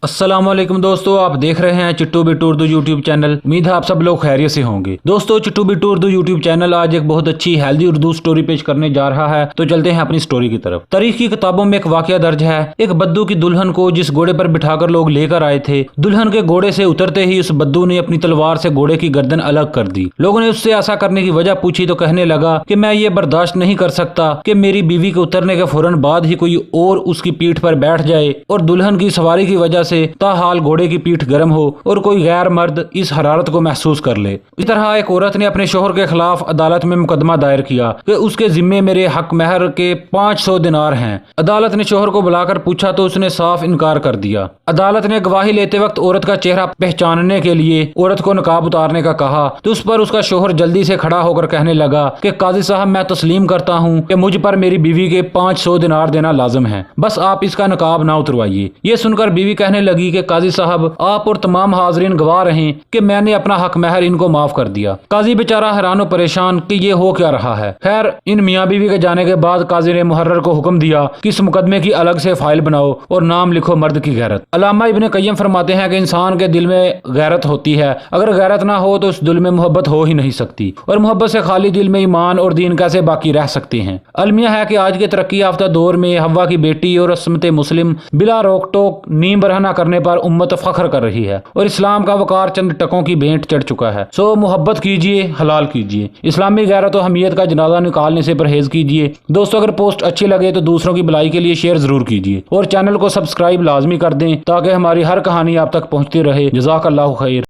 अस्सलाम वालेकुम दोस्तों, आप देख रहे हैं चिट्टू बिट्टू उर्दू यूट्यूब चैनल। उम्मीद है आप सब लोग खैरियत से होंगे। दोस्तों, चिट्टू बिट्टू उर्दू यूट्यूब चैनल आज एक बहुत अच्छी हेल्दी उर्दू स्टोरी पेश करने जा रहा है। तो चलते हैं अपनी स्टोरी की तरफ। तारीख की किताबों में एक वाकया दर्ज है। एक बद्दू की दुल्हन को जिस घोड़े पर बिठाकर लोग लेकर आए थे, दुल्हन के घोड़े से उतरते ही उस बद्दू ने अपनी तलवार से घोड़े की गर्दन अलग कर दी। लोगों ने उससे ऐसा करने की वजह पूछी तो कहने लगा कि मैं ये बर्दाश्त नहीं कर सकता कि मेरी बीवी के उतरने के फौरन बाद ही कोई और उसकी पीठ पर बैठ जाए और दुल्हन की सवारी की वजह से ताहाल घोड़े की पीठ गर्म हो और कोई गैर मर्द इस हरारत को महसूस कर ले। इस तरह एक औरत ने अपने शोहर के खिलाफ अदालत में मुकदमा दायर किया कि उसके जिम्मे मेरे हक महर के 500 दिनार हैं। अदालत ने शोहर को बुलाकर पूछा तो उसने साफ इनकार कर दिया। अदालत ने गवाही लेते वक्त औरत का चेहरा पहचानने के लिए औरत को नकाब उतारने का कहा तो उस पर उसका शोहर जल्दी से खड़ा होकर कहने लगा कि काजी साहब, मैं तस्लीम करता हूँ कि मुझ पर मेरी बीवी के 500 दिनार देना लाजिम है, बस आप इसका नकाब ना उतरवाइए। ये सुनकर बीवी कहने लगी कि काजी साहब, आप और तमाम हाजरीन गवाह रहे कि मैंने अपना हक महर इनको माफ कर दिया। काजी बेचारा हैरान और परेशान कि ये हो क्या रहा है। खैर, इन मियाँ बीवी के जाने के बाद काजी ने मुहर्रर को हुक्म दिया कि इस मुकदमे की अलग से फाइल बनाओ और नाम लिखो मर्द की गैरत। अल्लामा इब्ने कय्यम फरमाते हैं कि इंसान के दिल में गैरत होती है, अगर गैरत ना हो तो उस दिल में मोहब्बत हो ही नहीं सकती, और मोहब्बत से खाली दिल में ईमान और दीन कैसे बाकी रह सकते हैं। अलमिया है कि आज के तरक्की याफ्ता दौर में हवा की बेटी और असमत मुस्लिम बिला रोक टोक नीम बरहना करने पर उम्मत फख्र कर रही है और इस्लाम का वकार चंद टकों की भेंट चढ़ चुका है। सो मोहब्बत कीजिए, हलाल कीजिए, इस्लामी गैरत और हमीयत का जनाजा निकालने से परहेज कीजिए। दोस्तों, अगर पोस्ट अच्छी लगे तो दूसरों की भलाई के लिए शेयर जरूर कीजिए और चैनल को सब्सक्राइब लाजमी कर दें ताकि हमारी हर कहानी आप तक पहुंचती रहे। जज़ाकल्लाहु खैर।